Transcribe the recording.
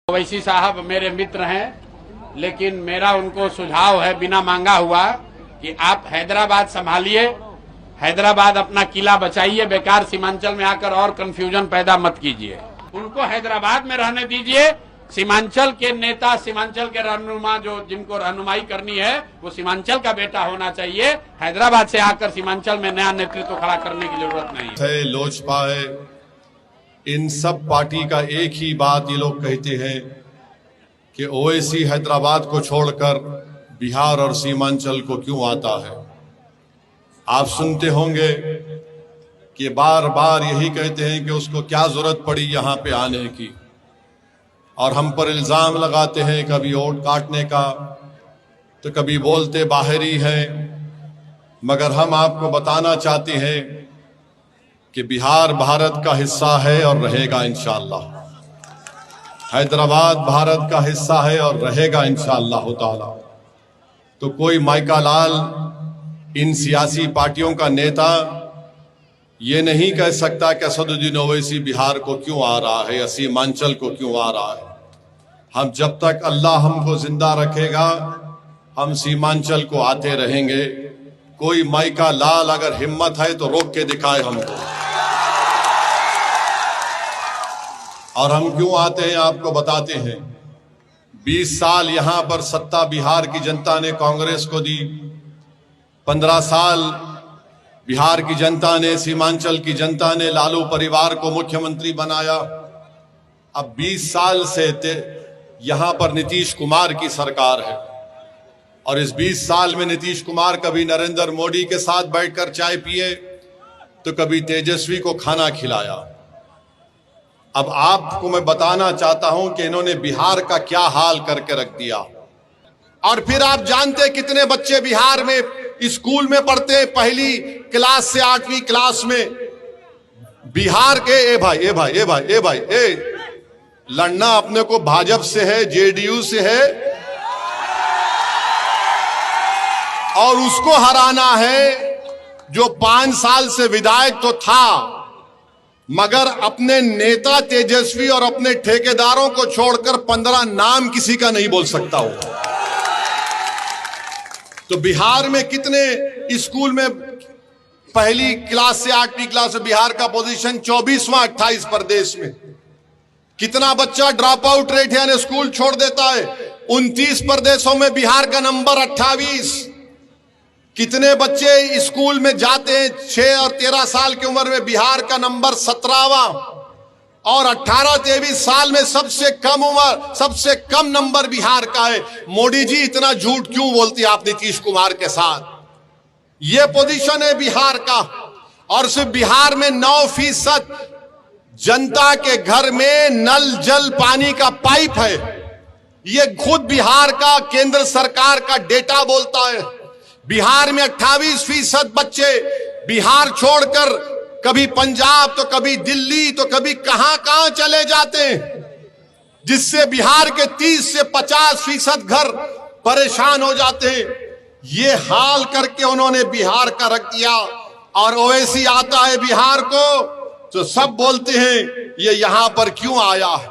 ओवैसी साहब मेरे मित्र हैं, लेकिन मेरा उनको सुझाव है बिना मांगा हुआ कि आप हैदराबाद संभालिए, हैदराबाद अपना किला बचाइए, बेकार सीमांचल में आकर और कंफ्यूजन पैदा मत कीजिए। उनको हैदराबाद में रहने दीजिए। सीमांचल के नेता, सीमांचल के रहनुमा जो जिनको रहनुमाई करनी है वो सीमांचल का बेटा होना चाहिए। हैदराबाद से आकर सीमांचल में नया नेतृत्व खड़ा करने की जरूरत नहीं है। लोजपा है, इन सब पार्टी का एक ही बात ये लोग कहते हैं कि ओवैसी हैदराबाद को छोड़कर बिहार और सीमांचल को क्यों आता है। आप सुनते होंगे कि बार बार यही कहते हैं कि उसको क्या जरूरत पड़ी यहाँ पे आने की, और हम पर इल्जाम लगाते हैं कभी वोट काटने का तो कभी बोलते बाहरी है। मगर हम आपको बताना चाहते हैं कि बिहार भारत का हिस्सा है और रहेगा इंशाअल्लाह। हैदराबाद भारत का हिस्सा है और रहेगा इंशाअल्लाह ताला। तो कोई माइका लाल, इन सियासी पार्टियों का नेता ये नहीं कह सकता कि असदुद्दीन ओवैसी बिहार को क्यों आ रहा है या सीमांचल को क्यों आ रहा है। हम जब तक अल्लाह हमको जिंदा रखेगा हम सीमांचल को आते रहेंगे। कोई माइका लाल अगर हिम्मत है तो रोक के दिखाए हमको। और हम क्यों आते हैं आपको बताते हैं। 20 साल यहां पर सत्ता बिहार की जनता ने कांग्रेस को दी, 15 साल बिहार की जनता ने, सीमांचल की जनता ने लालू परिवार को मुख्यमंत्री बनाया। अब 20 साल से यहां पर नीतीश कुमार की सरकार है, और इस 20 साल में नीतीश कुमार कभी नरेंद्र मोदी के साथ बैठकर चाय पिए तो कभी तेजस्वी को खाना खिलाया। अब आपको मैं बताना चाहता हूं कि इन्होंने बिहार का क्या हाल करके रख दिया। और फिर आप जानते कितने बच्चे बिहार में स्कूल में पढ़ते हैं, पहली क्लास से 8वीं क्लास में बिहार के ए भाई लड़ना अपने को भाजपा से है, जेडीयू से है, और उसको हराना है जो 5 साल से विधायक तो था मगर अपने नेता तेजस्वी और अपने ठेकेदारों को छोड़कर 15 नाम किसी का नहीं बोल सकता हो। तो बिहार में कितने स्कूल में पहली क्लास से 8वीं क्लास में बिहार का पोजीशन 24वां 28 प्रदेश में। कितना बच्चा ड्रॉप आउट रेट है यानी स्कूल छोड़ देता है, 29 प्रदेशों में बिहार का नंबर 28। कितने बच्चे स्कूल में जाते हैं 6 और 13 साल की उम्र में, बिहार का नंबर 17वां, और 18-23 साल में सबसे कम उम्र, सबसे कम नंबर बिहार का है। मोदी जी इतना झूठ क्यों बोलती है आप नीतीश कुमार के साथ। ये पोजीशन है बिहार का। और सिर्फ बिहार में 9% जनता के घर में नल जल पानी का पाइप है। ये खुद बिहार का केंद्र सरकार का डेटा बोलता है। बिहार में 28% बच्चे बिहार छोड़कर कभी पंजाब तो कभी दिल्ली तो कभी कहां चले जाते हैं, जिससे बिहार के 30 से 50% घर परेशान हो जाते हैं। ये हाल करके उन्होंने बिहार का रख दिया। और ओवैसी आता है बिहार को तो सब बोलते हैं ये यहां पर क्यों आया है।